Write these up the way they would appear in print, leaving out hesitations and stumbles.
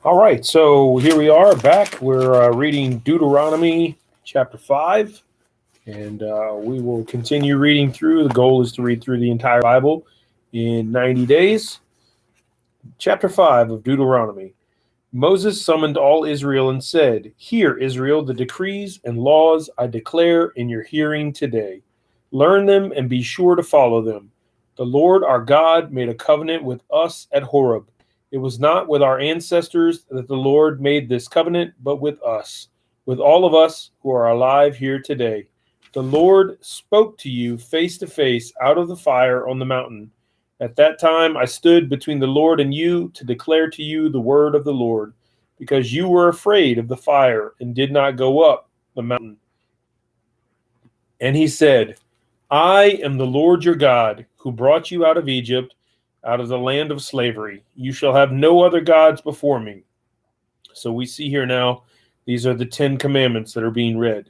All right, so here we are back. We're reading Deuteronomy chapter 5, and we will continue reading through. The goal is to read through the entire Bible in 90 days. Chapter 5 of Deuteronomy. Moses summoned all Israel and said, "Hear, Israel, the decrees and laws I declare in your hearing today. Learn them and be sure to follow them. The Lord our God made a covenant with us at Horeb. It was not with our ancestors that the Lord made this covenant, but with us, with all of us who are alive here today. The Lord spoke to you face to face out of the fire on the mountain. At that time I stood between the Lord and you to declare to you the word of the Lord, because you were afraid of the fire and did not go up the mountain." And he said, "I am the Lord your God, who brought you out of Egypt, out of the land of slavery. You shall have no other gods before me." So we see here now, these are the 10 commandments that are being read.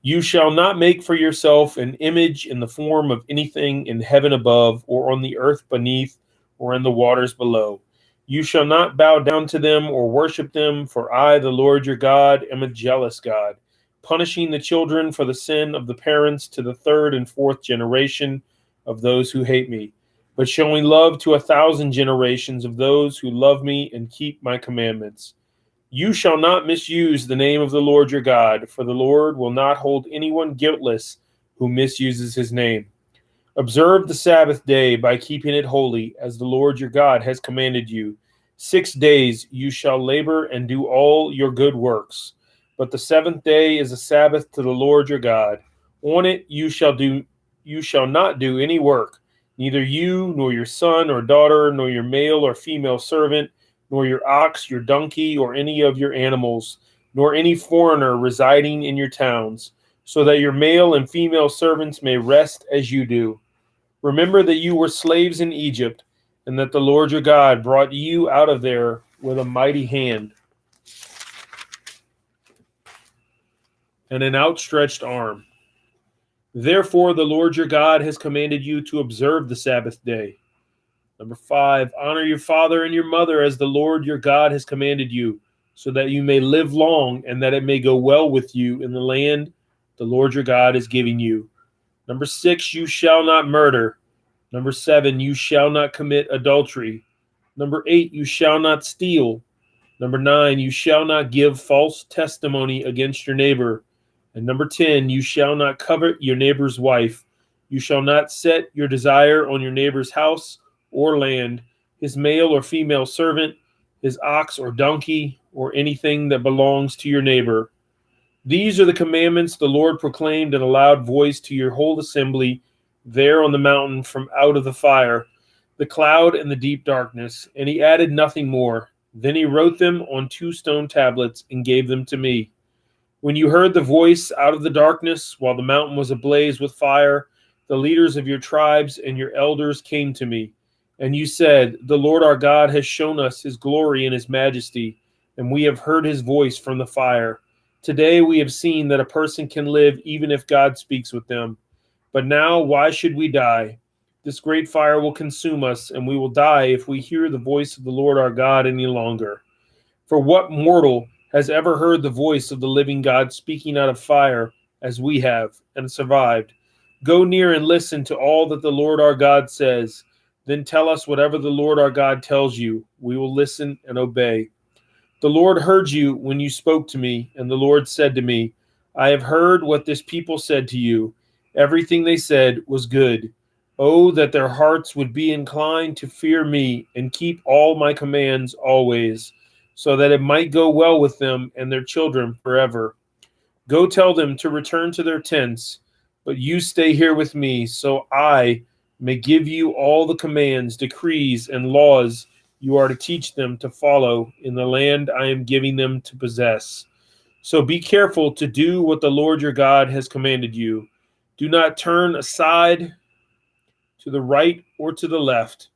"You shall not make for yourself an image in the form of anything in heaven above, or on the earth beneath, or in the waters below. You shall not bow down to them or worship them, for I, the Lord your God, am a jealous God, punishing the children for the sin of the parents to the third and fourth generation of those who hate me, but showing love to 1,000 generations of those who love me and keep my commandments. You shall not misuse the name of the Lord your God, for the Lord will not hold anyone guiltless who misuses his name. Observe the Sabbath day by keeping it holy, as the Lord your God has commanded you. 6 days you shall labor and do all your good works, but the seventh day is a Sabbath to the Lord your God. On it you shall not do any work, neither you nor your son or daughter, nor your male or female servant, nor your ox, your donkey, or any of your animals, nor any foreigner residing in your towns, so that your male and female servants may rest as you do. Remember that you were slaves in Egypt, and that the Lord your God brought you out of there with a mighty hand and an outstretched arm. Therefore, the Lord your God has commanded you to observe the Sabbath day. Number 5, honor your father and your mother as the Lord your God has commanded you, so that you may live long and that it may go well with you in the land the Lord your God is giving you. Number 6, you shall not murder. Number 7, you shall not commit adultery. Number 8, you shall not steal. Number 9, you shall not give false testimony against your neighbor. And number 10, you shall not covet your neighbor's wife. You shall not set your desire on your neighbor's house or land, his male or female servant, his ox or donkey, or anything that belongs to your neighbor. These are the commandments the Lord proclaimed in a loud voice to your whole assembly there on the mountain from out of the fire, the cloud, and the deep darkness. And he added nothing more. Then he wrote them on 2 stone tablets and gave them to me. When you heard the voice out of the darkness, while the mountain was ablaze with fire, the leaders of your tribes and your elders came to me. And you said, "The Lord our God has shown us his glory and his majesty, and we have heard his voice from the fire. Today we have seen that a person can live even if God speaks with them. But now why should we die? This great fire will consume us, and we will die if we hear the voice of the Lord our God any longer. For what mortal has ever heard the voice of the living God speaking out of fire as we have and survived? Go near and listen to all that the Lord our God says. Then tell us whatever the Lord our God tells you. We will listen and obey." The Lord heard you when you spoke to me, and the Lord said to me, "I have heard what this people said to you. Everything they said was good. Oh, that their hearts would be inclined to fear me and keep all my commands always, so that it might go well with them and their children forever. Go tell them to return to their tents, but you stay here with me, so I may give you all the commands, decrees, and laws you are to teach them to follow in the land I am giving them to possess. So be careful to do what the Lord your God has commanded you. Do not turn aside to the right or to the left.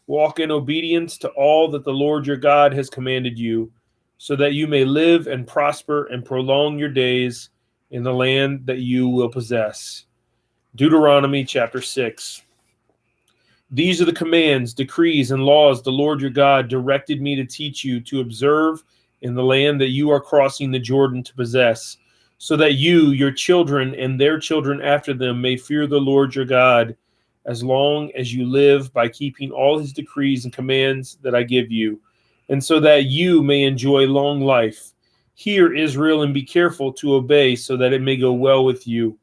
Walk in obedience to all that the Lord your God has commanded you, so that you may live and prosper and prolong your days in the land that you will possess." Deuteronomy chapter 6. These are the commands, decrees, and laws the Lord your God directed me to teach you to observe in the land that you are crossing the Jordan to possess, so that you, your children, and their children after them may fear the Lord your God as long as you live by keeping all his decrees and commands that I give you, and so that you may enjoy long life. Hear, Israel, and be careful to obey, so that it may go well with you,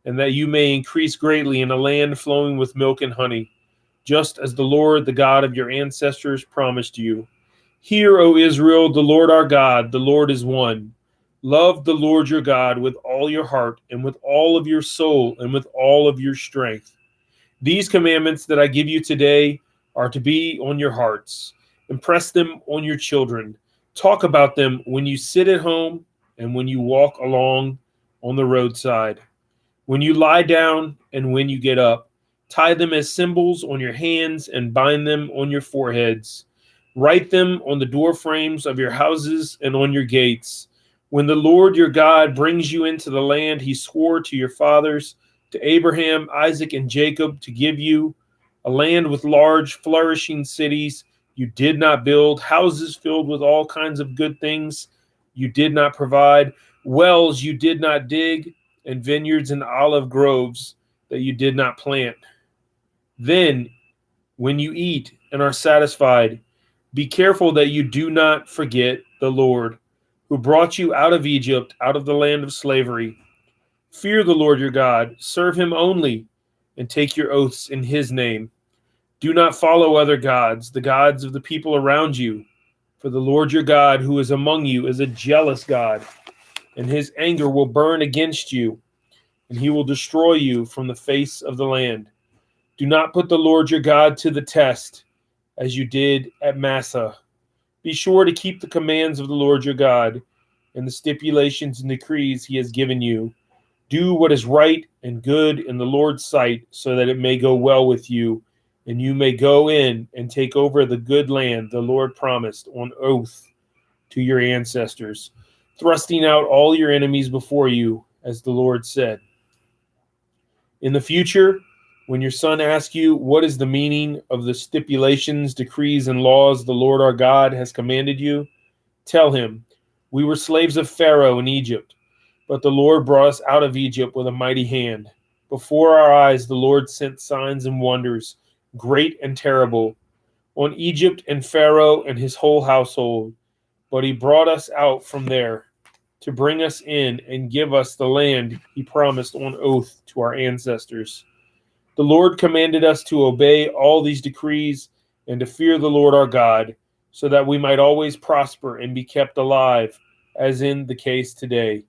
and that you may increase greatly in a land flowing with milk and honey, just as the Lord, the God of your ancestors, promised you. Hear, O Israel, the Lord our God, the Lord is one. Love the Lord your God with all your heart, and with all of your soul, and with all of your strength. These commandments that I give you today are to be on your hearts. Impress them on your children. Talk about them when you sit at home and when you walk along on the roadside, when you lie down and when you get up. Tie them as symbols on your hands and bind them on your foreheads. Write them on the door frames of your houses and on your gates. When the Lord your God brings you into the land he swore to your fathers, to Abraham, Isaac, and Jacob, to give you, a land with large, flourishing cities you did not build, houses filled with all kinds of good things you did not provide, wells you did not dig, and vineyards and olive groves that you did not plant. Then, when you eat and are satisfied, be careful that you do not forget the Lord, who brought you out of Egypt, out of the land of slavery. Fear the Lord your God, serve him only, and take your oaths in his name. Do not follow other gods, the gods of the people around you, for the Lord your God, who is among you, is a jealous God, and his anger will burn against you, and he will destroy you from the face of the land. Do not put the Lord your God to the test, as you did at Massah. Be sure to keep the commands of the Lord your God and the stipulations and decrees he has given you. Do what is right and good in the Lord's sight, so that it may go well with you, and you may go in and take over the good land the Lord promised on oath to your ancestors, thrusting out all your enemies before you, as the Lord said. In the future, when your son asks you, what is the meaning of the stipulations, decrees, and laws the Lord our God has commanded you, tell him, we were slaves of Pharaoh in Egypt, but the Lord brought us out of Egypt with a mighty hand. Before our eyes, the Lord sent signs and wonders, great and terrible, on Egypt and Pharaoh and his whole household. But he brought us out from there to bring us in and give us the land he promised on oath to our ancestors. The Lord commanded us to obey all these decrees and to fear the Lord our God, so that we might always prosper and be kept alive, as in the case today.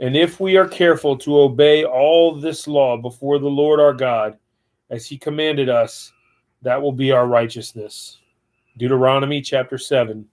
And if we are careful to obey all this law before the Lord our God, as he commanded us, that will be our righteousness. Deuteronomy chapter 7.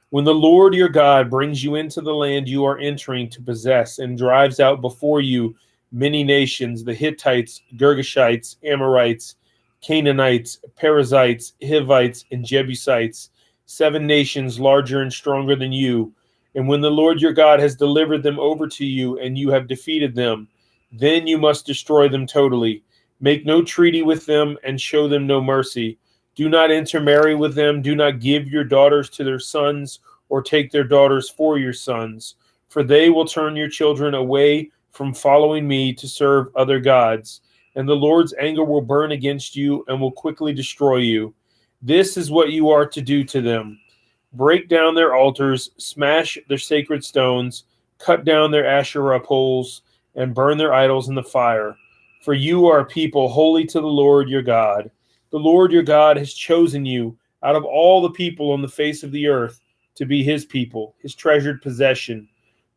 When the Lord your God brings you into the land you are entering to possess and drives out before you many nations, the Hittites, Girgashites, Amorites, Canaanites, Perizzites, Hivites, and Jebusites, 7 nations larger and stronger than you, and when the Lord your God has delivered them over to you and you have defeated them, then you must destroy them totally. Make no treaty with them and show them no mercy. Do not intermarry with them. Do not give your daughters to their sons or take their daughters for your sons, for they will turn your children away from following me to serve other gods, and the Lord's anger will burn against you and will quickly destroy you. This is what you are to do to them. Break down their altars, smash their sacred stones, cut down their Asherah poles, and burn their idols in the fire. For you are a people holy to the Lord your God. The Lord your God has chosen you out of all the people on the face of the earth to be his people, his treasured possession.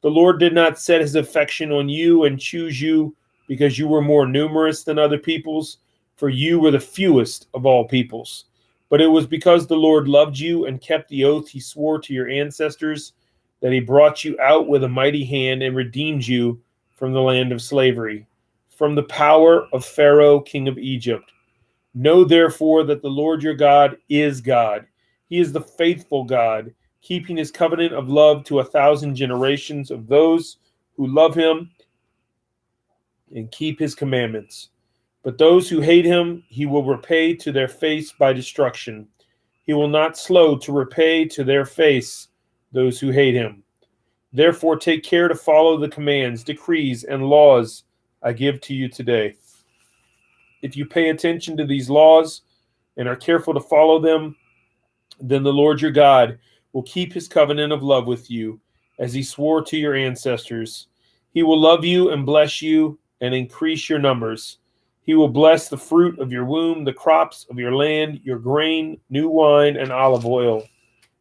The Lord did not set his affection on you and choose you because you were more numerous than other peoples, for you were the fewest of all peoples. But it was because the Lord loved you and kept the oath he swore to your ancestors that he brought you out with a mighty hand and redeemed you from the land of slavery, from the power of Pharaoh, king of Egypt. Know therefore that the Lord your God is God. He is the faithful God, keeping his covenant of love to 1,000 generations of those who love him and keep his commandments. But those who hate him, he will repay to their face by destruction. He will not slow to repay to their face those who hate him. Therefore, take care to follow the commands, decrees, and laws I give to you today. If you pay attention to these laws and are careful to follow them, then the Lord your God will keep his covenant of love with you, as he swore to your ancestors. He will love you and bless you and increase your numbers. He will bless the fruit of your womb, the crops of your land, your grain, new wine, and olive oil,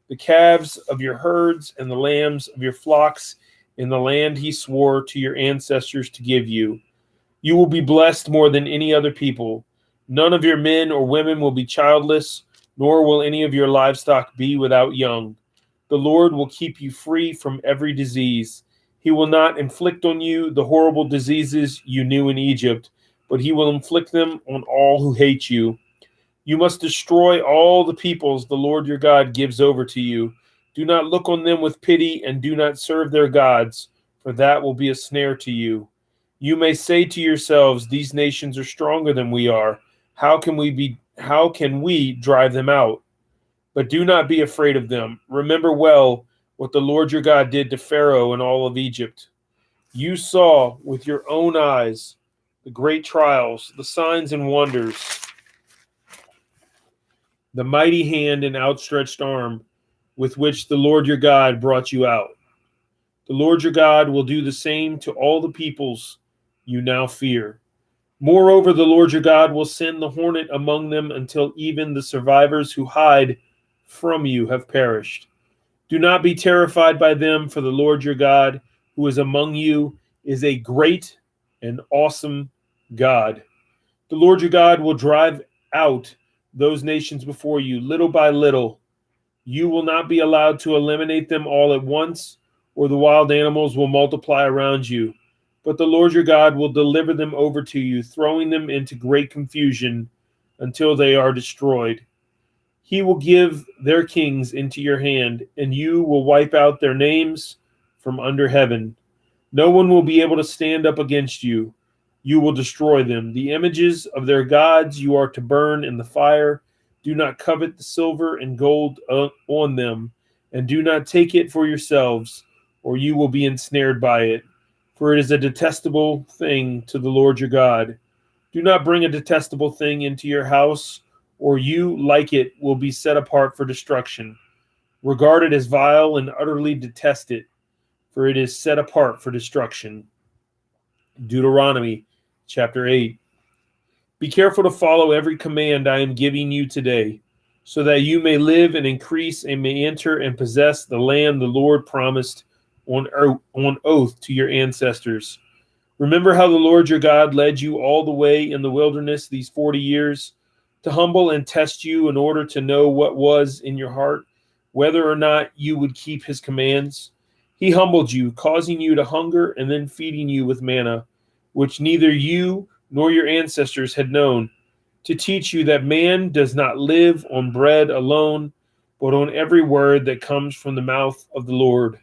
the calves of your herds and the lambs of your flocks in the land he swore to your ancestors to give you. You will be blessed more than any other people. None of your men or women will be childless, nor will any of your livestock be without young. The Lord will keep you free from every disease. He will not inflict on you the horrible diseases you knew in Egypt, but he will inflict them on all who hate you. You must destroy all the peoples the Lord your God gives over to you. Do not look on them with pity, and do not serve their gods, for that will be a snare to you. You may say to yourselves, these nations are stronger than we are. How can we drive them out? But do not be afraid of them. Remember well what the Lord your God did to Pharaoh and all of Egypt. You saw with your own eyes the great trials, the signs and wonders, the mighty hand and outstretched arm with which the Lord your God brought you out. The Lord your God will do the same to all the peoples you now fear. Moreover, the Lord your God will send the hornet among them until even the survivors who hide from you have perished. Do not be terrified by them, for the Lord your God, who is among you, is a great and awesome God. The Lord your God will drive out those nations before you, little by little. You will not be allowed to eliminate them all at once, or the wild animals will multiply around you. But the Lord your God will deliver them over to you, throwing them into great confusion until they are destroyed. He will give their kings into your hand, and you will wipe out their names from under heaven. No one will be able to stand up against you. You will destroy them. The images of their gods you are to burn in the fire. Do not covet the silver and gold on them, and do not take it for yourselves, or you will be ensnared by it. For it is a detestable thing to the Lord your God. Do not bring a detestable thing into your house, or you, like it, will be set apart for destruction. Regard it as vile and utterly detest it, for it is set apart for destruction. Deuteronomy chapter 8. Be careful to follow every command I am giving you today, so that you may live and increase and may enter and possess the land the Lord promised on oath to your ancestors. Remember how the Lord your God led you all the way in the wilderness these 40 years to humble and test you in order to know what was in your heart, whether or not you would keep his commands. He humbled you, causing you to hunger and then feeding you with manna, which neither you nor your ancestors had known, to teach you that man does not live on bread alone, but on every word that comes from the mouth of the Lord.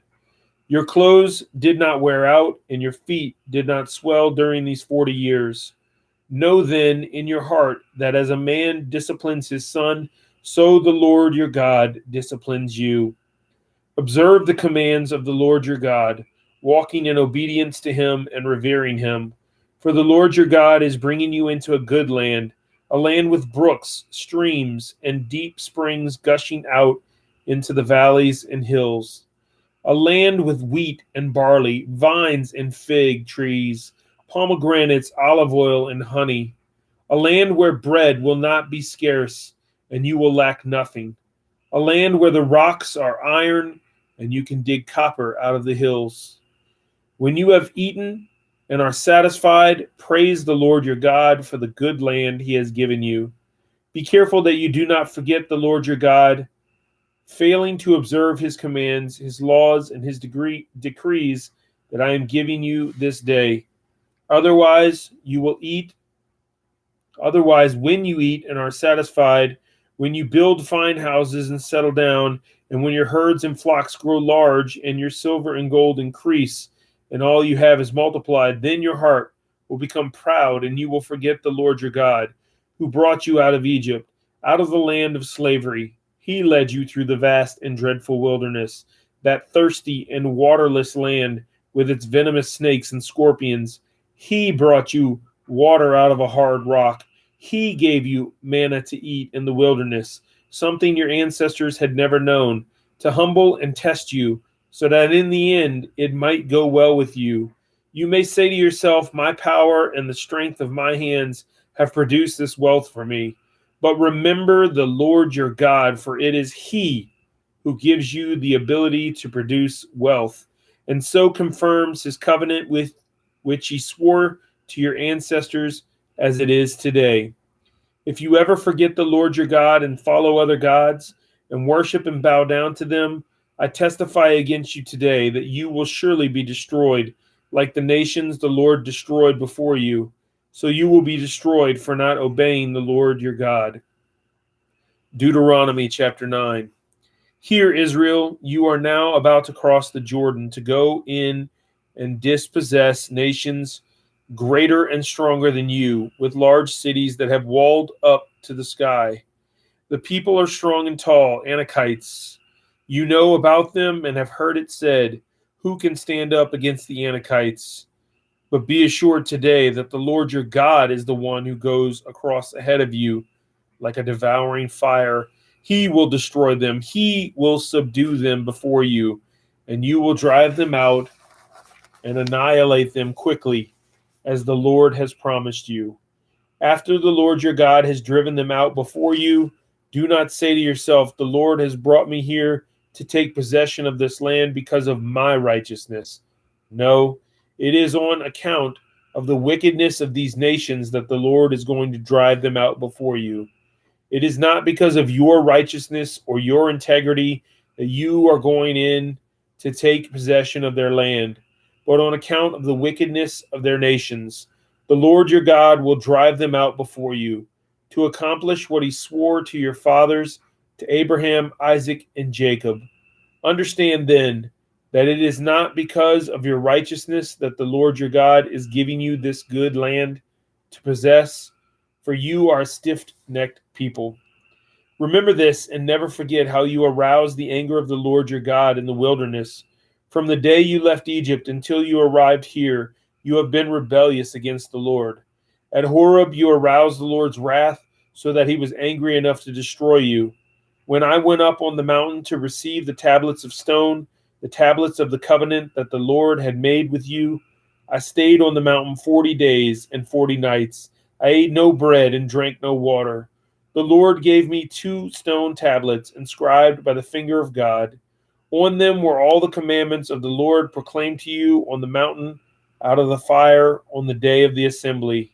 Your clothes did not wear out, and your feet did not swell during these 40 years. Know then in your heart that as a man disciplines his son, so the Lord your God disciplines you. Observe the commands of the Lord your God, walking in obedience to him and revering him. For the Lord your God is bringing you into a good land, a land with brooks, streams, and deep springs gushing out into the valleys and hills, a land with wheat and barley, vines and fig trees, pomegranates, olive oil, and honey, a land where bread will not be scarce and you will lack nothing, a land where the rocks are iron and you can dig copper out of the hills. When you have eaten and are satisfied, praise the Lord your God for the good land he has given you. Be careful that you do not forget the Lord your God, failing to observe his commands, his laws, and his decrees that I am giving you this day. Otherwise, when you eat and are satisfied, when you build fine houses and settle down, and when your herds and flocks grow large, and your silver and gold increase, and all you have is multiplied, then your heart will become proud, and you will forget the Lord your God, who brought you out of Egypt, out of the land of slavery. He led you through the vast and dreadful wilderness, that thirsty and waterless land with its venomous snakes and scorpions. He brought you water out of a hard rock. He gave you manna to eat in the wilderness, something your ancestors had never known, to humble and test you, so that in the end it might go well with you. You may say to yourself, my power and the strength of my hands have produced this wealth for me. But remember the Lord your God, for it is He who gives you the ability to produce wealth, and so confirms His covenant with which He swore to your ancestors as it is today. If you ever forget the Lord your God and follow other gods and worship and bow down to them, I testify against you today that you will surely be destroyed, like the nations the Lord destroyed before you. So you will be destroyed for not obeying the Lord your God. Deuteronomy chapter 9. Hear, Israel, you are now about to cross the Jordan to go in and dispossess nations greater and stronger than you, with large cities that have walled up to the sky. The people are strong and tall, Anakites. You know about them and have heard it said, who can stand up against the Anakites? But be assured today that the Lord your God is the one who goes across ahead of you like a devouring fire. He will destroy them. He will subdue them before you, and you will drive them out and annihilate them quickly, as the Lord has promised you. After the Lord your God has driven them out before you, do not say to yourself, the Lord has brought me here to take possession of this land because of my righteousness. No, it is on account of the wickedness of these nations that the Lord is going to drive them out before you. It is not because of your righteousness or your integrity that you are going in to take possession of their land, but on account of the wickedness of their nations. The Lord your God will drive them out before you to accomplish what he swore to your fathers, to Abraham, Isaac, and Jacob. Understand then that it is not because of your righteousness that the Lord your God is giving you this good land to possess, for you are a stiff-necked people. Remember this and never forget how you aroused the anger of the Lord your God in the wilderness. From the day you left Egypt until you arrived here, you have been rebellious against the Lord. At Horeb, you aroused the Lord's wrath so that he was angry enough to destroy you. When I went up on the mountain to receive the tablets of stone, the tablets of the covenant that the Lord had made with you, I stayed on the mountain 40 days and 40 nights. I ate no bread and drank no water. The Lord gave me 2 stone tablets inscribed by the finger of God. On them were all the commandments of the Lord proclaimed to you on the mountain out of the fire on the day of the assembly.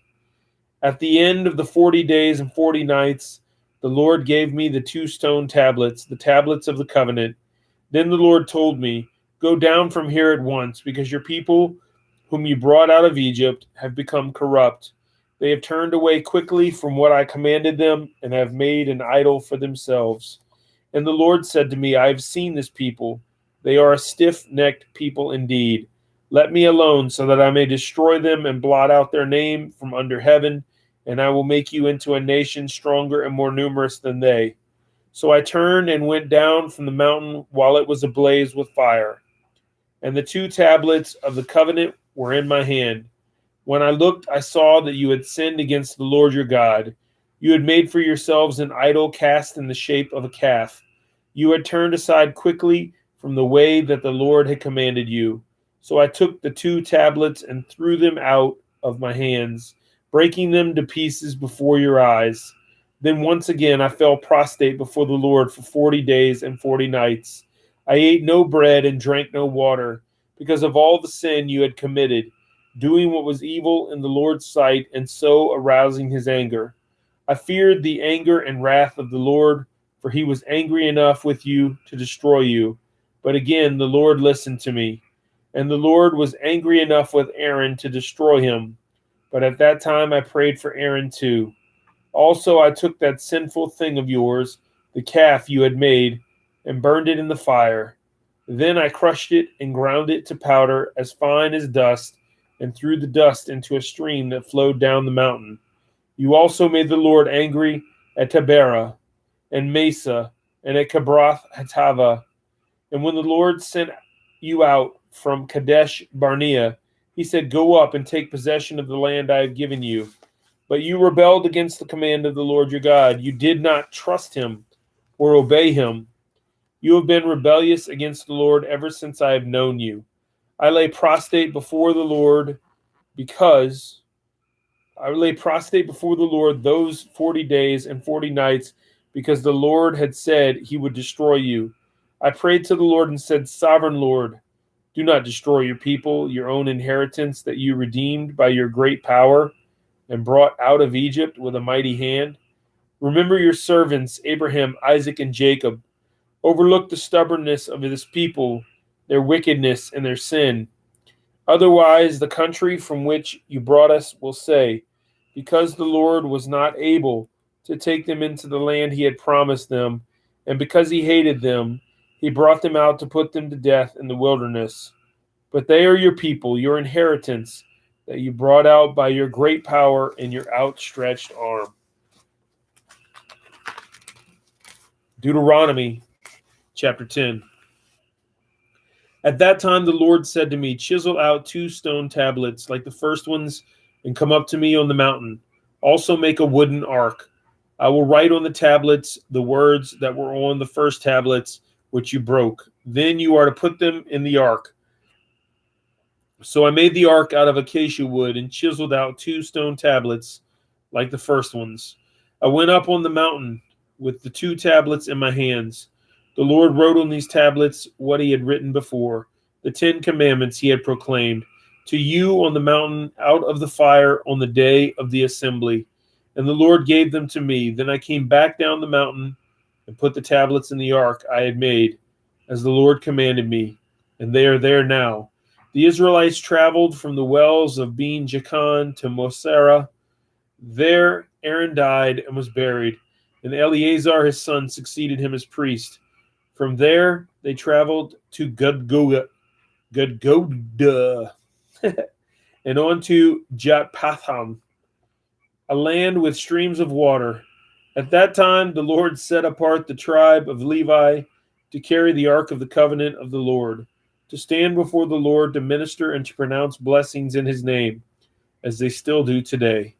At the end of the 40 days and 40 nights, the Lord gave me the 2 stone tablets, the tablets of the covenant. Then the Lord told me, go down from here at once, because your people, whom you brought out of Egypt, have become corrupt. They have turned away quickly from what I commanded them and have made an idol for themselves. And the Lord said to me, I have seen this people. They are a stiff-necked people indeed. Let me alone so that I may destroy them and blot out their name from under heaven, and I will make you into a nation stronger and more numerous than they. So I turned and went down from the mountain while it was ablaze with fire. And the 2 tablets of the covenant were in my hand. When I looked, I saw that you had sinned against the Lord your God. You had made for yourselves an idol cast in the shape of a calf. You had turned aside quickly from the way that the Lord had commanded you. So I took the 2 tablets and threw them out of my hands, breaking them to pieces before your eyes. Then once again I fell prostrate before the Lord for 40 days and 40 nights. I ate no bread and drank no water, because of all the sin you had committed, doing what was evil in the Lord's sight, and so arousing his anger. I feared the anger and wrath of the Lord, for he was angry enough with you to destroy you. But again the Lord listened to me, and the Lord was angry enough with Aaron to destroy him. But at that time I prayed for Aaron too. Also I took that sinful thing of yours, the calf you had made, and burned it in the fire. Then I crushed it and ground it to powder as fine as dust, and threw the dust into a stream that flowed down the mountain. You also made the Lord angry at Taberah and Mesa and at Kibroth Hattava. And when the Lord sent you out from Kadesh Barnea, he said, "Go up and take possession of the land I have given you." But you rebelled against the command of the Lord your God. You did not trust him or obey him. You have been rebellious against the Lord ever since I have known you. I lay prostrate before the Lord those 40 days and 40 nights because the Lord had said he would destroy you. I prayed to the Lord and said, "Sovereign Lord, do not destroy your people, your own inheritance that you redeemed by your great power and brought out of Egypt with a mighty hand. Remember your servants, Abraham, Isaac, and Jacob. Overlook the stubbornness of this people, their wickedness, and their sin. Otherwise, the country from which you brought us will say, because the Lord was not able to take them into the land he had promised them, and because he hated them, he brought them out to put them to death in the wilderness. But they are your people, your inheritance, that you brought out by your great power and your outstretched arm." Deuteronomy chapter 10. At that time the Lord said to me, "Chisel out 2 stone tablets like the first ones and come up to me on the mountain. Also make a wooden ark. I will write on the tablets the words that were on the first tablets which you broke. Then you are to put them in the ark." So I made the ark out of acacia wood and chiseled out 2 stone tablets like the first ones. I went up on the mountain with the 2 tablets in my hands. The Lord wrote on these tablets what he had written before, the 10 commandments he had proclaimed to you on the mountain out of the fire on the day of the assembly. And the Lord gave them to me. Then I came back down the mountain and put the tablets in the ark I had made, as the Lord commanded me, and they are there now. The Israelites traveled from the wells of Ben Jaakan to Mosera. There Aaron died and was buried, and Eleazar his son succeeded him as priest. From there they traveled to Gudgoda and on to Jotpatham, a land with streams of water. At that time the Lord set apart the tribe of Levi to carry the ark of the covenant of the Lord, to stand before the Lord, to minister and to pronounce blessings in his name, as they still do today.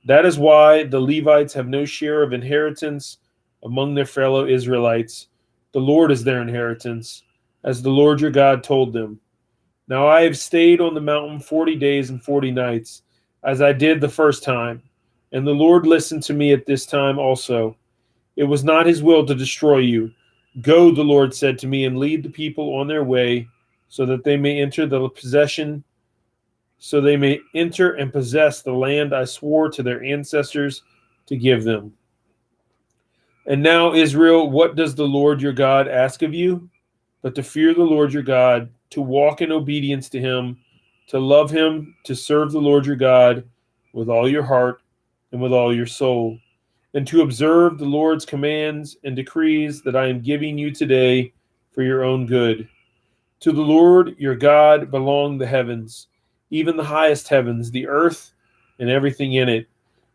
That is why the Levites have no share of inheritance among their fellow Israelites. The Lord is their inheritance, as the Lord your God told them. Now I have stayed on the mountain 40 days and 40 nights, as I did the first time, and the Lord listened to me at this time also. It was not his will to destroy you. Go, the Lord said to me, and lead the people on their way, so that they may enter and possess the land I swore to their ancestors to give them. And now, Israel, what does the Lord your God ask of you? But to fear the Lord your God, to walk in obedience to him, to love him, to serve the Lord your God with all your heart and with all your soul, and to observe the Lord's commands and decrees that I am giving you today for your own good. To the Lord your God belong the heavens, even the highest heavens, the earth, and everything in it.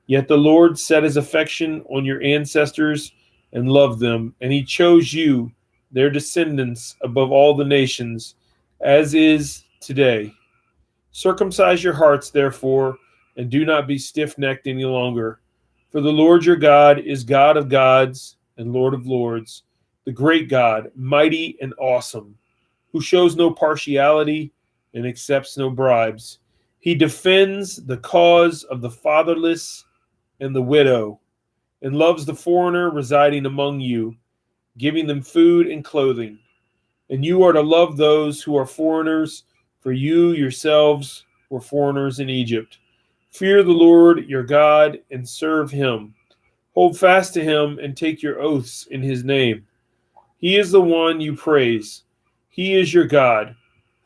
Yet the Lord set his affection on your ancestors and loved them, and he chose you, their descendants, above all the nations, as is today. Circumcise your hearts, therefore, and do not be stiff-necked any longer. For the Lord your God is God of gods and Lord of lords, the great God, mighty and awesome, who shows no partiality and accepts no bribes. He defends the cause of the fatherless and the widow, and loves the foreigner residing among you, giving them food and clothing. And you are to love those who are foreigners, for you yourselves were foreigners in Egypt. Fear the Lord your God and serve him. Hold fast to him and take your oaths in his name. He is the one you praise. He is your God,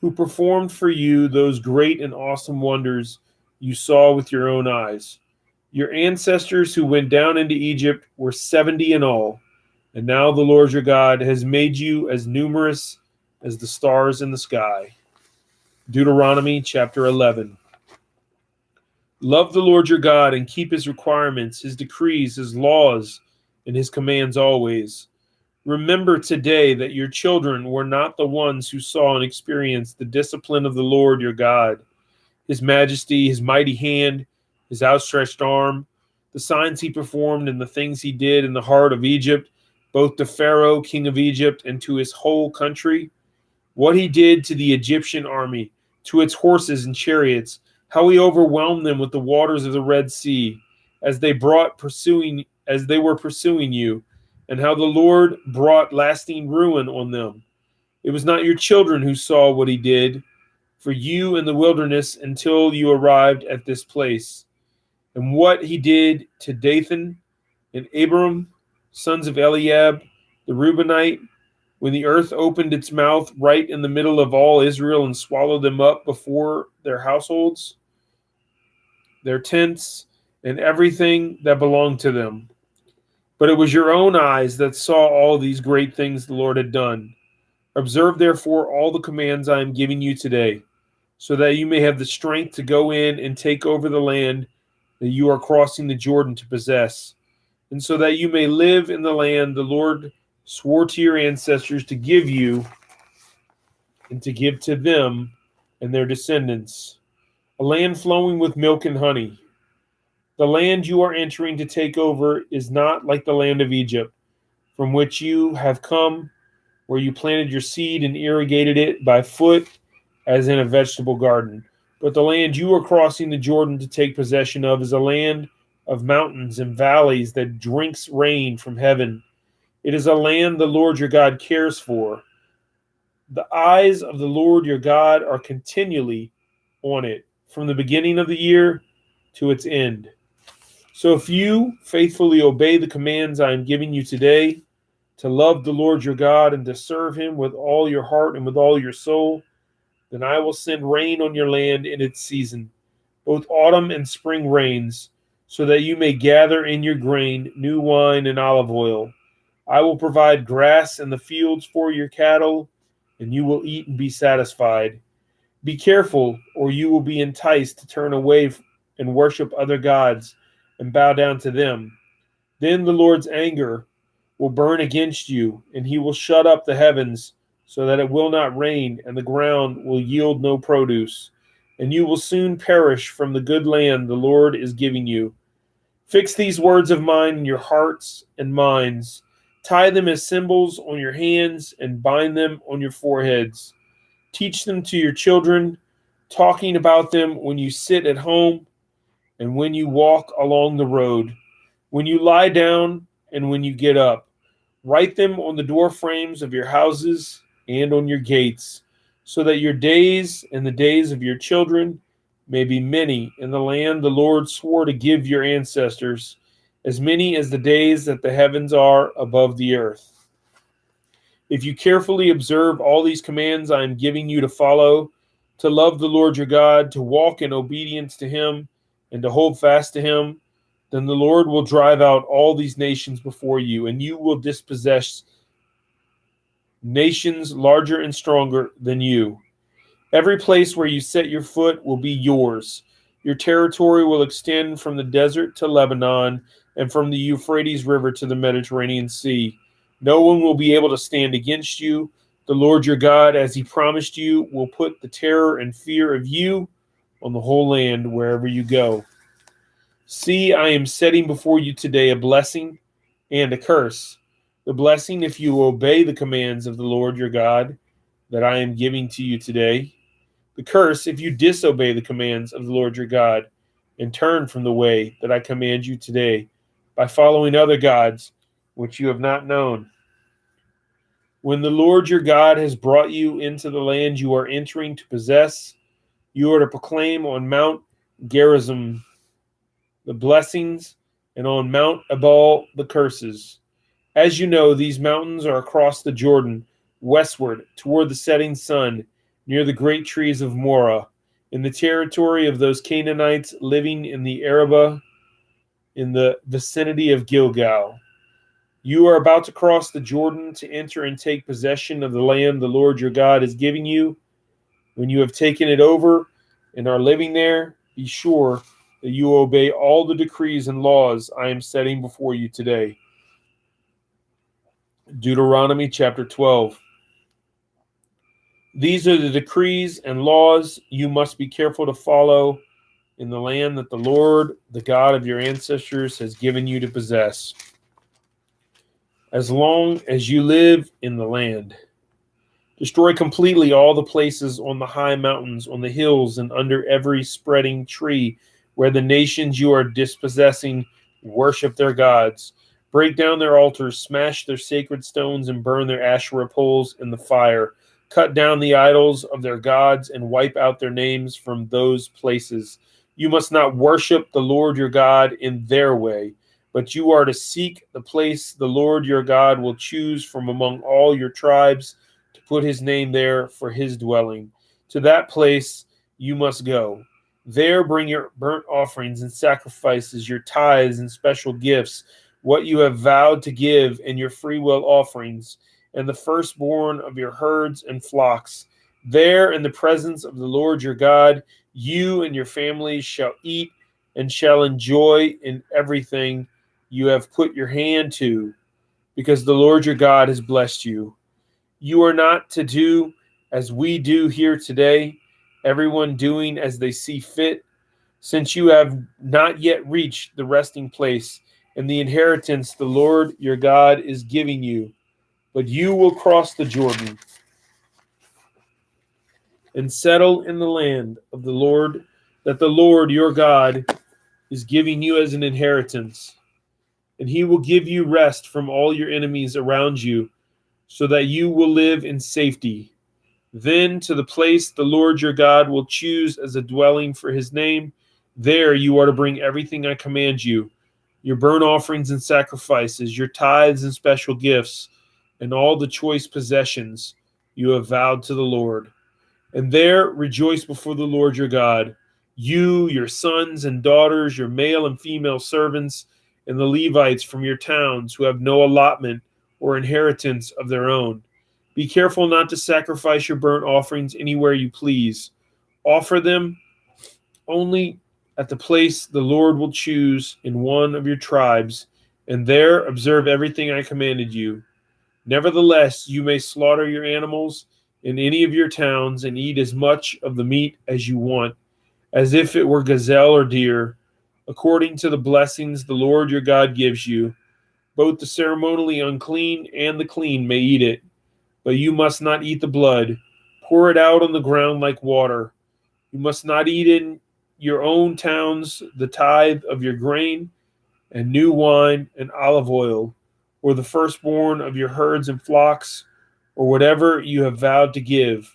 who performed for you those great and awesome wonders you saw with your own eyes. Your ancestors who went down into Egypt were 70 in all, and now the Lord your God has made you as numerous as the stars in the sky. Deuteronomy chapter 11. Love the Lord your God and keep his requirements, his decrees, his laws, and his commands always. Remember today that your children were not the ones who saw and experienced the discipline of the Lord your God, his majesty, his mighty hand, his outstretched arm, the signs he performed and the things he did in the heart of Egypt, both to Pharaoh, king of Egypt, and to his whole country, what he did to the Egyptian army, to its horses and chariots, how he overwhelmed them with the waters of the Red Sea, as they were pursuing you, and how the Lord brought lasting ruin on them. It was not your children who saw what he did for you in the wilderness until you arrived at this place, and what he did to Dathan and Abiram, sons of Eliab, the Reubenite, when the earth opened its mouth right in the middle of all Israel and swallowed them up before their households, their tents, and everything that belonged to them. But it was your own eyes that saw all these great things the Lord had done. Observe therefore all the commands I am giving you today, so that you may have the strength to go in and take over the land that you are crossing the Jordan to possess, and so that you may live in the land the Lord swore to your ancestors to give you and to give to them and their descendants, a land flowing with milk and honey. The land you are entering to take over is not like the land of Egypt, from which you have come, where you planted your seed and irrigated it by foot as in a vegetable garden. But the land you are crossing the Jordan to take possession of is a land of mountains and valleys that drinks rain from heaven. It is a land the Lord your God cares for. The eyes of the Lord your God are continually on it, from the beginning of the year to its end. So if you faithfully obey the commands I am giving you today, to love the Lord your God and to serve him with all your heart and with all your soul, then I will send rain on your land in its season, both autumn and spring rains, so that you may gather in your grain, new wine, and olive oil. I will provide grass in the fields for your cattle, and you will eat and be satisfied. Be careful, or you will be enticed to turn away and worship other gods and bow down to them. Then the Lord's anger will burn against you, and he will shut up the heavens so that it will not rain, and the ground will yield no produce. And you will soon perish from the good land the Lord is giving you. Fix these words of mine in your hearts and minds. Tie them as symbols on your hands and bind them on your foreheads. Teach them to your children, talking about them when you sit at home and when you walk along the road, when you lie down and when you get up. Write them on the door frames of your houses and on your gates, so that your days and the days of your children may be many in the land the Lord swore to give your ancestors, as many as the days that the heavens are above the earth. If you carefully observe all these commands I am giving you to follow, to love the Lord your God, to walk in obedience to him, and to hold fast to him, then the Lord will drive out all these nations before you, and you will dispossess nations larger and stronger than you. Every place where you set your foot will be yours. Your territory will extend from the desert to Lebanon and from the Euphrates River to the Mediterranean Sea. No one will be able to stand against you. The Lord your God, as he promised you, will put the terror and fear of you on the whole land wherever you go. See, I am setting before you today a blessing and a curse. The blessing if you obey the commands of the Lord your God that I am giving to you today. The curse if you disobey the commands of the Lord your God and turn from the way that I command you today by following other gods which you have not known. When the Lord your God has brought you into the land you are entering to possess, you are to proclaim on Mount Gerizim the blessings, and on Mount Ebal the curses. As you know, these mountains are across the Jordan, westward, toward the setting sun, near the great trees of Morah, in the territory of those Canaanites living in the Arabah, in the vicinity of Gilgal. You are about to cross the Jordan to enter and take possession of the land the Lord your God is giving you. When you have taken it over and are living there, be sure that you obey all the decrees and laws I am setting before you today. Deuteronomy chapter 12. These are the decrees and laws you must be careful to follow in the land that the Lord, the God of your ancestors, has given you to possess, as long as you live in the land. Destroy completely all the places on the high mountains, on the hills, and under every spreading tree where the nations you are dispossessing worship their gods. Break down their altars, smash their sacred stones, and burn their Asherah poles in the fire. Cut down the idols of their gods and wipe out their names from those places. You must not worship the Lord your God in their way, but you are to seek the place the Lord your God will choose from among all your tribes to put his name there for his dwelling. To that place you must go. There bring your burnt offerings and sacrifices, your tithes and special gifts, what you have vowed to give, and your freewill offerings, and the firstborn of your herds and flocks. There, in the presence of the Lord your God, you and your families shall eat and shall enjoy in everything you have put your hand to, because the Lord your God has blessed you. You are not to do as we do here today, everyone doing as they see fit, since you have not yet reached the resting place and the inheritance the Lord your God is giving you. But you will cross the Jordan and settle in the land of the Lord that the Lord your God is giving you as an inheritance. And he will give you rest from all your enemies around you, so that you will live in safety. Then to the place the Lord your God will choose as a dwelling for his name, there you are to bring everything I command you, your burnt offerings and sacrifices, your tithes and special gifts, and all the choice possessions you have vowed to the Lord. And there rejoice before the Lord your God, you, your sons and daughters, your male and female servants, and the Levites from your towns who have no allotment or inheritance of their own. Be careful not to sacrifice your burnt offerings anywhere you please. Offer them only at the place the Lord will choose in one of your tribes, and there observe everything I commanded you. Nevertheless, you may slaughter your animals in any of your towns and eat as much of the meat as you want, as if it were gazelle or deer, according to the blessings the Lord your God gives you. Both the ceremonially unclean and the clean may eat it, but you must not eat the blood. Pour it out on the ground like water. You must not eat in your own towns the tithe of your grain and new wine and olive oil, or the firstborn of your herds and flocks, or whatever you have vowed to give,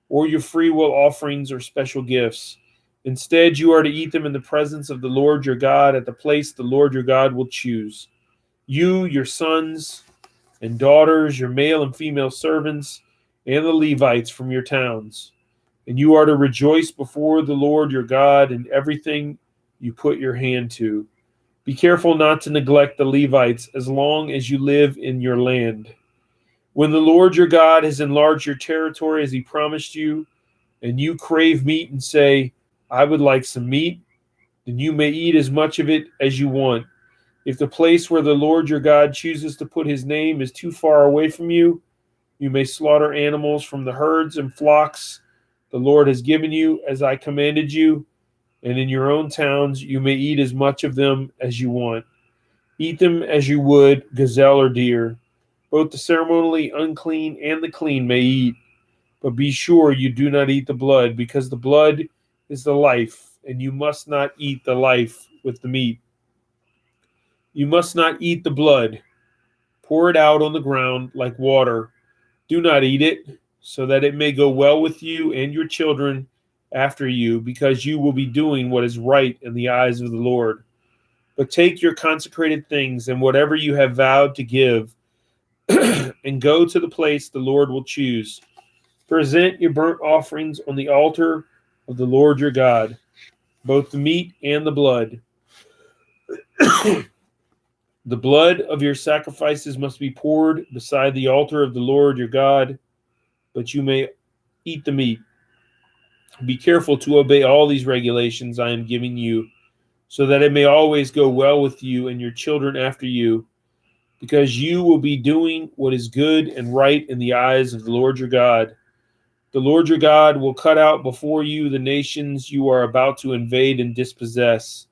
or your freewill offerings or special gifts. Instead, you are to eat them in the presence of the Lord your God at the place the Lord your God will choose. You, your sons and daughters, your male and female servants, and the Levites from your towns. And you are to rejoice before the Lord your God in everything you put your hand to. Be careful not to neglect the Levites as long as you live in your land. When the Lord your God has enlarged your territory as he promised you, and you crave meat and say, I would like some meat, then you may eat as much of it as you want. If the place where the Lord your God chooses to put his name is too far away from you, you may slaughter animals from the herds and flocks the Lord has given you as I commanded you, and in your own towns you may eat as much of them as you want. Eat them as you would gazelle or deer. Both the ceremonially unclean and the clean may eat, but be sure you do not eat the blood, because the blood is the life, and you must not eat the life with the meat. You must not eat the blood. Pour it out on the ground like water. Do not eat it, so that it may go well with you and your children after you, because you will be doing what is right in the eyes of the Lord. But take your consecrated things and whatever you have vowed to give, and go to the place the Lord will choose. Present your burnt offerings on the altar of the Lord your God, both the meat and the blood. The blood of your sacrifices must be poured beside the altar of the Lord your God, but you may eat the meat. Be careful to obey all these regulations I am giving you, so that it may always go well with you and your children after you. because you will be doing what is good and right in the eyes of the Lord your God. The Lord your God will cut out before you the nations you are about to invade and dispossess.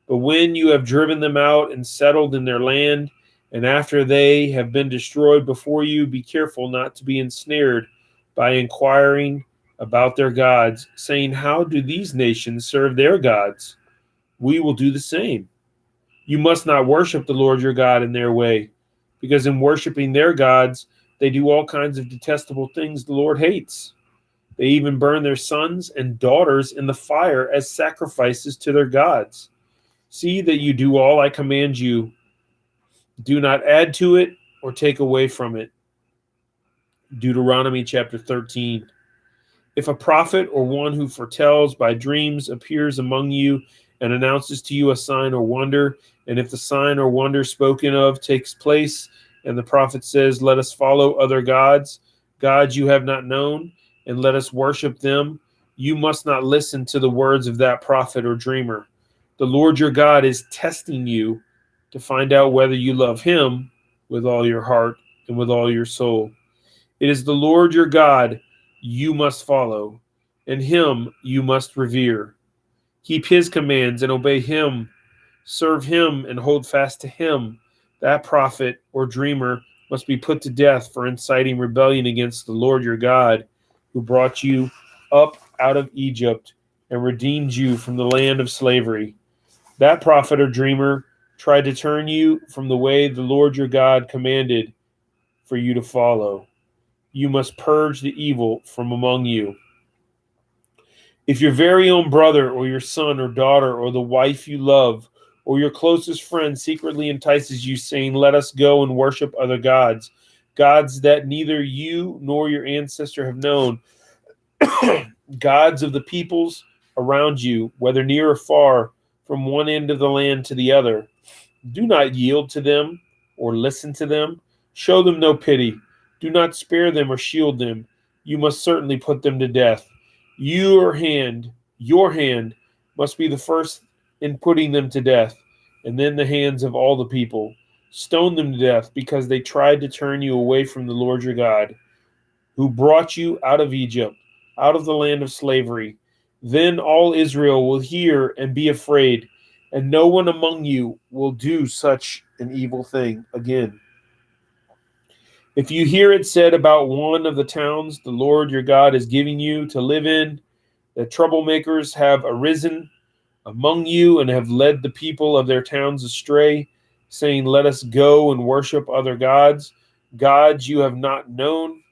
But when you have driven them out and settled in their land, and after they have been destroyed before you, be careful not to be ensnared by inquiring about their gods, saying, how do these nations serve their gods? We will do the same. You must not worship the Lord your God in their way, because in worshiping their gods, they do all kinds of detestable things the Lord hates. They even burn their sons and daughters in the fire as sacrifices to their gods. See that you do all I command you. Do not add to it or take away from it. Deuteronomy chapter 13. If a prophet or one who foretells by dreams appears among you and announces to you a sign or wonder, and if the sign or wonder spoken of takes place, and the prophet says, let us follow other gods, gods you have not known, and let us worship them, you must not listen to the words of that prophet or dreamer. The Lord your God is testing you to find out whether you love him with all your heart and with all your soul. It is the Lord your God you must follow, and him you must revere. Keep his commands and obey him. Serve him and hold fast to him. That prophet or dreamer must be put to death for inciting rebellion against the Lord your God, who brought you up out of Egypt and redeemed you from the land of slavery. That prophet or dreamer tried to turn you from the way the Lord your God commanded for you to follow. You must purge the evil from among you. If your very own brother or your son or daughter or the wife you love or your closest friend secretly entices you, saying, let us go and worship other gods, gods that neither you nor your ancestor have known, gods of the peoples around you, whether near or far, from one end of the land to the other, do not yield to them or listen to them. Show them no pity. Do not spare them or shield them. You must certainly put them to death. Your hand must be the first in putting them to death, and then the hands of all the people. Stone them to death because they tried to turn you away from the Lord your God, who brought you out of Egypt, out of the land of slavery. Then all Israel will hear and be afraid, and no one among you will do such an evil thing again. If you hear it said about one of the towns the Lord your God is giving you to live in, that troublemakers have arisen among you and have led the people of their towns astray, saying, let us go and worship other gods, gods you have not known,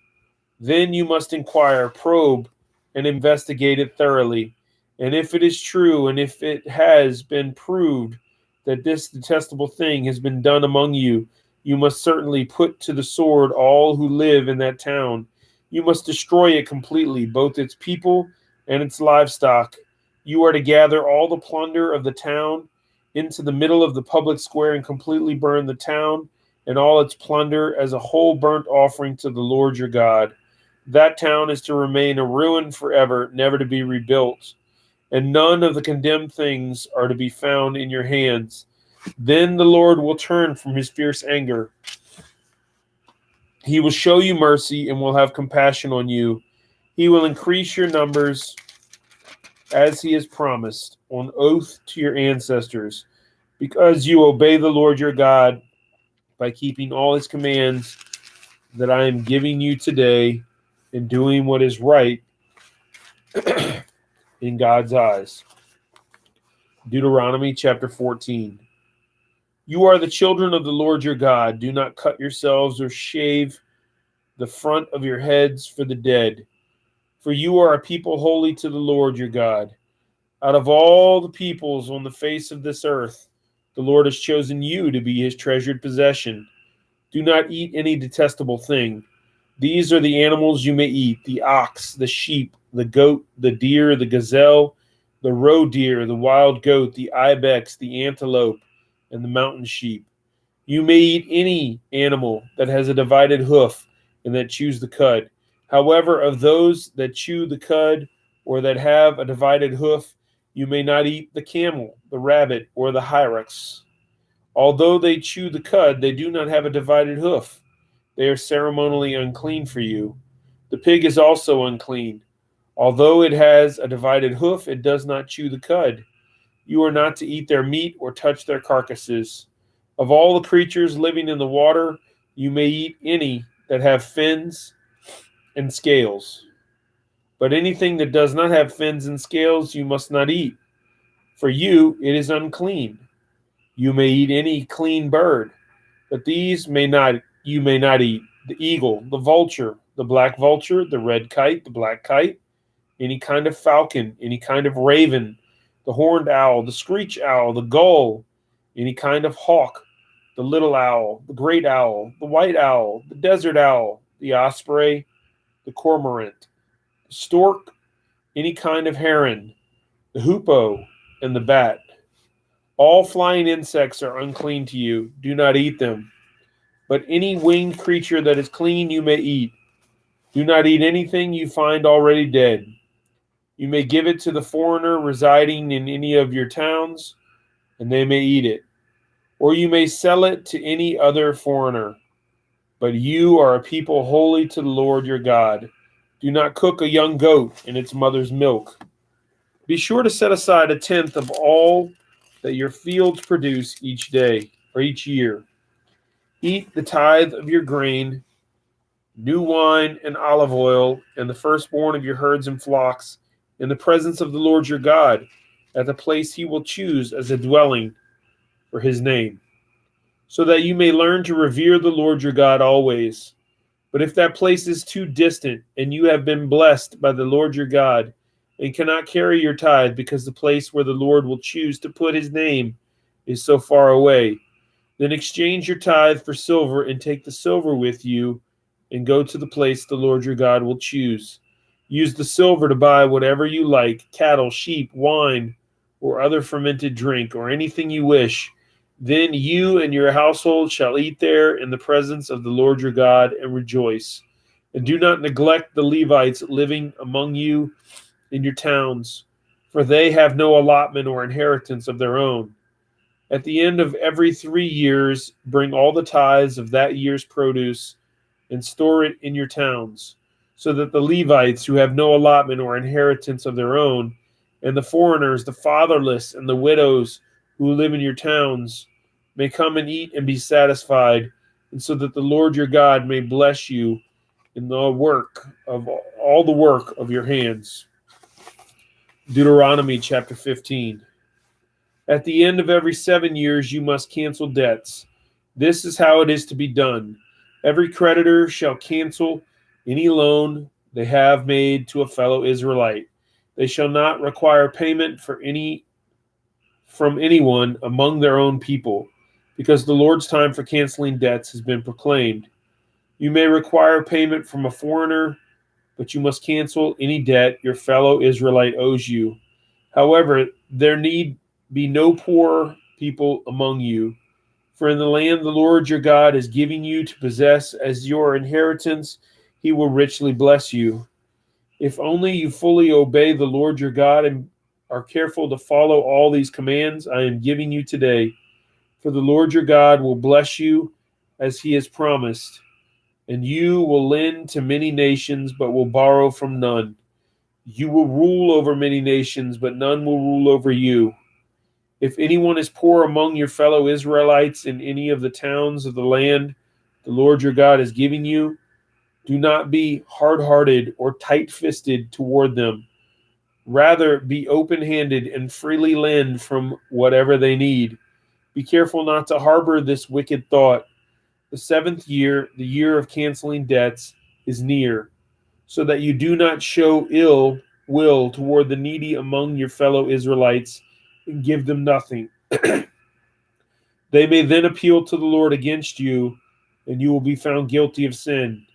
then you must inquire, probe, and investigate it thoroughly. And if it is true, and if it has been proved that this detestable thing has been done among you, you must certainly put to the sword all who live in that town. You must destroy it completely, both its people and its livestock. You are to gather all the plunder of the town into the middle of the public square and completely burn the town and all its plunder as a whole burnt offering to the Lord your God. That town is to remain a ruin forever, never to be rebuilt, and none of the condemned things are to be found in your hands. Then the Lord will turn from his fierce anger. He will show you mercy and will have compassion on you. He will increase your numbers as he has promised, on oath to your ancestors, because you obey the Lord your God by keeping all his commands that I am giving you today and doing what is right in God's eyes. Deuteronomy chapter 14. You are the children of the Lord your God. Do not cut yourselves or shave the front of your heads for the dead, for you are a people holy to the Lord your God. Out of all the peoples on the face of this earth, the Lord has chosen you to be his treasured possession. Do not eat any detestable thing. These are the animals you may eat: the ox, the sheep, the goat, the deer, the gazelle, the roe deer, the wild goat, the ibex, the antelope, and the mountain sheep. You may eat any animal that has a divided hoof and that chews the cud. However, of those that chew the cud or that have a divided hoof, you may not eat the camel, the rabbit, or the hyrax. Although they chew the cud, they do not have a divided hoof. They are ceremonially unclean for you. The pig is also unclean. Although it has a divided hoof, it does not chew the cud. You are not to eat their meat or touch their carcasses. Of all the creatures living in the water, you may eat any that have fins and scales. But anything that does not have fins and scales you must not eat. For you it is unclean. You may eat any clean bird, but these you may not eat: the eagle, the vulture, the black vulture, the red kite, the black kite, any kind of falcon, any kind of raven, the horned owl, the screech owl, the gull, any kind of hawk, the little owl, the great owl, the white owl, the desert owl, the osprey, the cormorant, the stork, any kind of heron, the hoopoe, and the bat. All flying insects are unclean to you. Do not eat them. But any winged creature that is clean you may eat. Do not eat anything you find already dead. You may give it to the foreigner residing in any of your towns, and they may eat it. Or you may sell it to any other foreigner. But you are a people holy to the Lord your God. Do not cook a young goat in its mother's milk. Be sure to set aside a tenth of all that your fields produce each day or each year. Eat the tithe of your grain, new wine and olive oil, and the firstborn of your herds and flocks, in the presence of the Lord your God, at the place he will choose as a dwelling for his name, so that you may learn to revere the Lord your God always. But if that place is too distant, and you have been blessed by the Lord your God, and cannot carry your tithe because the place where the Lord will choose to put his name is so far away, then exchange your tithe for silver and take the silver with you and go to the place the Lord your God will choose. Use the silver to buy whatever you like: cattle, sheep, wine, or other fermented drink, or anything you wish. Then you and your household shall eat there in the presence of the Lord your God and rejoice. And do not neglect the Levites living among you in your towns, for they have no allotment or inheritance of their own. At the end of every 3 years, bring all the tithes of that year's produce and store it in your towns, so that the Levites who have no allotment or inheritance of their own, and the foreigners, the fatherless, and the widows who live in your towns may come and eat and be satisfied, and so that the Lord your God may bless you in the work of all the work of your hands. Deuteronomy chapter 15. At the end of every 7 years you must cancel debts. This is how it is to be done. Every creditor shall cancel any loan they have made to a fellow Israelite. They shall not require payment from anyone among their own people, because the Lord's time for canceling debts has been proclaimed. You may require payment from a foreigner, but you must cancel any debt your fellow Israelite owes you. However, there need be no poor people among you, for in the land the Lord your God is giving you to possess as your inheritance, he will richly bless you. If only you fully obey the Lord your God and are careful to follow all these commands I am giving you today, for the Lord your God will bless you as he has promised, and you will lend to many nations but will borrow from none. You will rule over many nations, but none will rule over you. If anyone is poor among your fellow Israelites in any of the towns of the land the Lord your God is giving you, do not be hard-hearted or tight-fisted toward them. Rather, be open-handed and freely lend from whatever they need. Be careful not to harbor this wicked thought. The 7th year, the year of canceling debts, is near, so that you do not show ill will toward the needy among your fellow Israelites and give them nothing. They may then appeal to the Lord against you, and you will be found guilty of sin.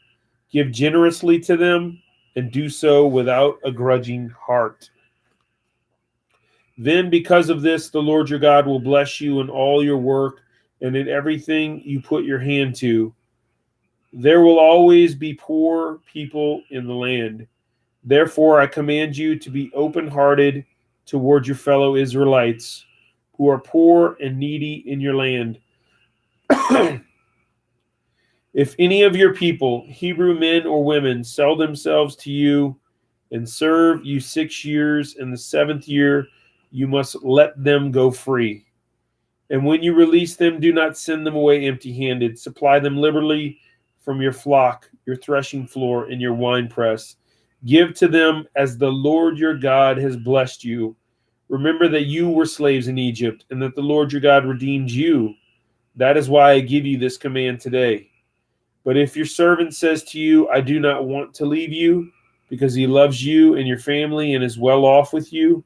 Give generously to them, and do so without a grudging heart. Then, because of this, the Lord your God will bless you in all your work and in everything you put your hand to. There will always be poor people in the land. Therefore, I command you to be open-hearted toward your fellow Israelites who are poor and needy in your land. If any of your people, Hebrew men or women, sell themselves to you and serve you 6 years, in the 7th year you must let them go free. And when you release them, do not send them away empty-handed. Supply them liberally from your flock, your threshing floor, and your winepress. Give to them as the Lord your God has blessed you. Remember that you were slaves in Egypt, and that the Lord your God redeemed you. That is why I give you this command today. But if your servant says to you, I do not want to leave you, because he loves you and your family and is well off with you,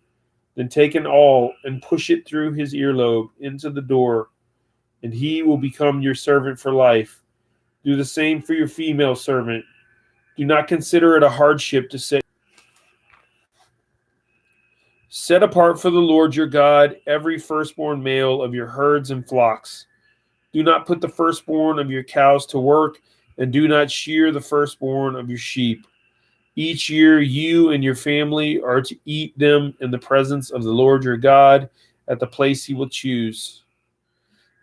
then take an awl and push it through his earlobe into the door, and he will become your servant for life. Do the same for your female servant. Do not consider it a hardship to say, set apart for the Lord your God every firstborn male of your herds and flocks. Do not put the firstborn of your cows to work, and do not shear the firstborn of your sheep. Each year you and your family are to eat them in the presence of the Lord your God at the place he will choose.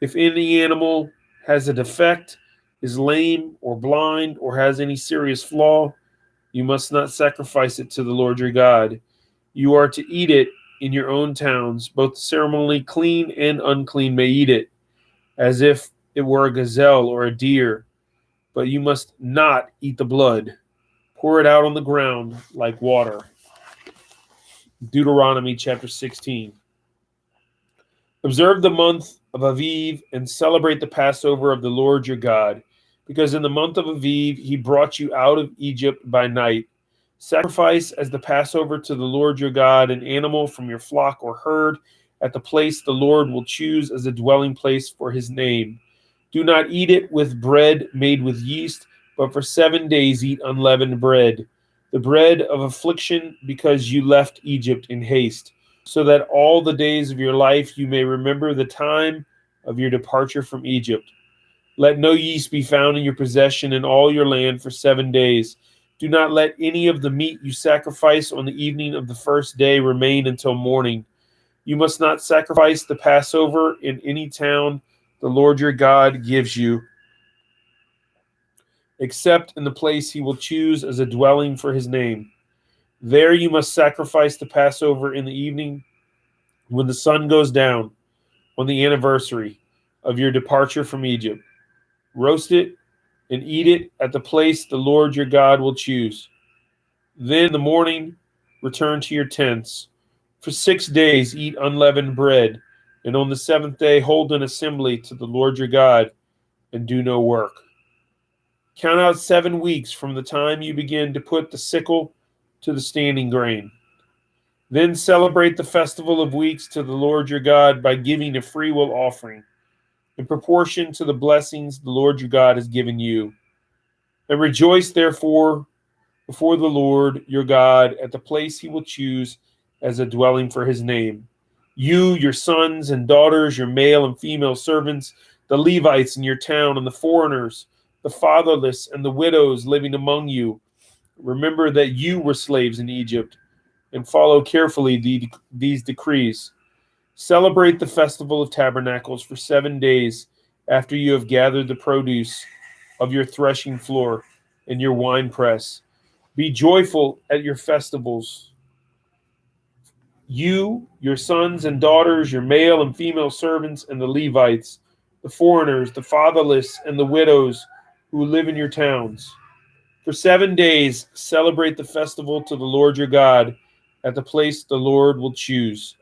If any animal has a defect, is lame or blind, or has any serious flaw, you must not sacrifice it to the Lord your God. You are to eat it in your own towns. Both the ceremonially clean and unclean may eat it, as if it were a gazelle or a deer, but you must not eat the blood. Pour it out on the ground like water. Deuteronomy chapter 16. Observe the month of Aviv and celebrate the Passover of the Lord your God, because in the month of Aviv he brought you out of Egypt by night. Sacrifice as the Passover to the Lord your God an animal from your flock or herd at the place the Lord will choose as a dwelling place for his name. Do not eat it with bread made with yeast, but for 7 days eat unleavened bread, the bread of affliction, because you left Egypt in haste, so that all the days of your life you may remember the time of your departure from Egypt. Let no yeast be found in your possession in all your land for 7 days. Do not let any of the meat you sacrifice on the evening of the first day remain until morning. You must not sacrifice the Passover in any town the Lord your God gives you, except in the place he will choose as a dwelling for his name. There you must sacrifice the Passover in the evening when the sun goes down on the anniversary of your departure from Egypt. Roast it and eat it at the place the Lord your God will choose. Then in the morning, return to your tents. For 6 days eat unleavened bread, and on the 7th day hold an assembly to the Lord your God, and do no work. Count out 7 weeks from the time you begin to put the sickle to the standing grain. Then celebrate the festival of weeks to the Lord your God by giving a freewill offering, in proportion to the blessings the Lord your God has given you. And rejoice, therefore, before the Lord your God at the place he will choose as a dwelling for his name. You, your sons and daughters, your male and female servants, the Levites in your town, and the foreigners, the fatherless, and the widows living among you. Remember that you were slaves in Egypt, and follow carefully these decrees. Celebrate the festival of tabernacles for 7 days after you have gathered the produce of your threshing floor and your winepress. Be joyful at your festivals. You, your sons and daughters, your male and female servants, and the Levites, the foreigners, the fatherless, and the widows who live in your towns. For 7 days, celebrate the festival to the Lord your God at the place the Lord will choose.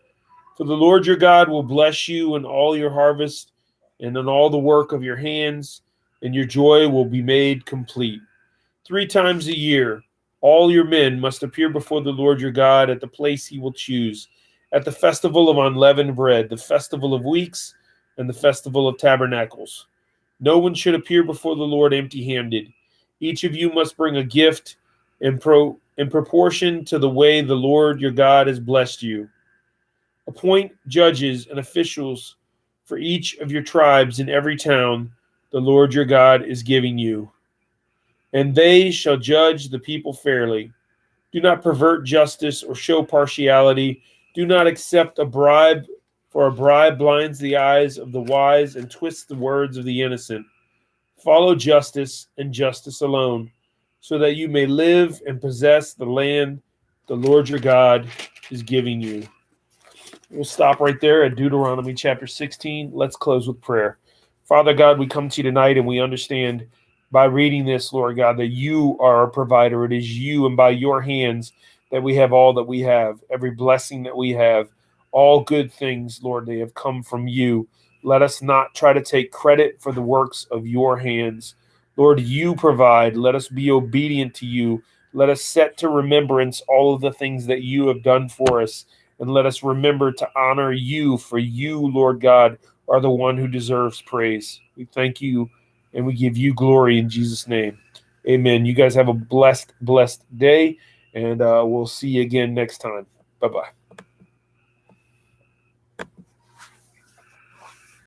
For the Lord your God will bless you in all your harvest and in all the work of your hands, and your joy will be made complete. 3 times a year, all your men must appear before the Lord your God at the place he will choose, at the festival of unleavened bread, the festival of weeks, and the festival of tabernacles. No one should appear before the Lord empty-handed. Each of you must bring a gift in proportion to the way the Lord your God has blessed you. Appoint judges and officials for each of your tribes in every town the Lord your God is giving you, and they shall judge the people fairly. Do not pervert justice or show partiality. Do not accept a bribe For a bribe blinds the eyes of the wise and twists the words of the innocent. Follow justice and justice alone, so that you may live and possess the land the Lord your God is giving you. We'll stop right there at Deuteronomy chapter 16. Let's close with prayer. Father God, we come to you tonight and we understand by reading this, Lord God, that you are our provider. It is you and by your hands that we have all that we have, every blessing that we have, all good things, Lord, they have come from you. Let us not try to take credit for the works of your hands. Lord, you provide. Let us be obedient to you. Let us set to remembrance all of the things that you have done for us. And let us remember to honor you, for you, Lord God, are the one who deserves praise. We thank you and we give you glory in Jesus' name. Amen. You guys have a blessed day, and we'll see you again next time. Bye-bye.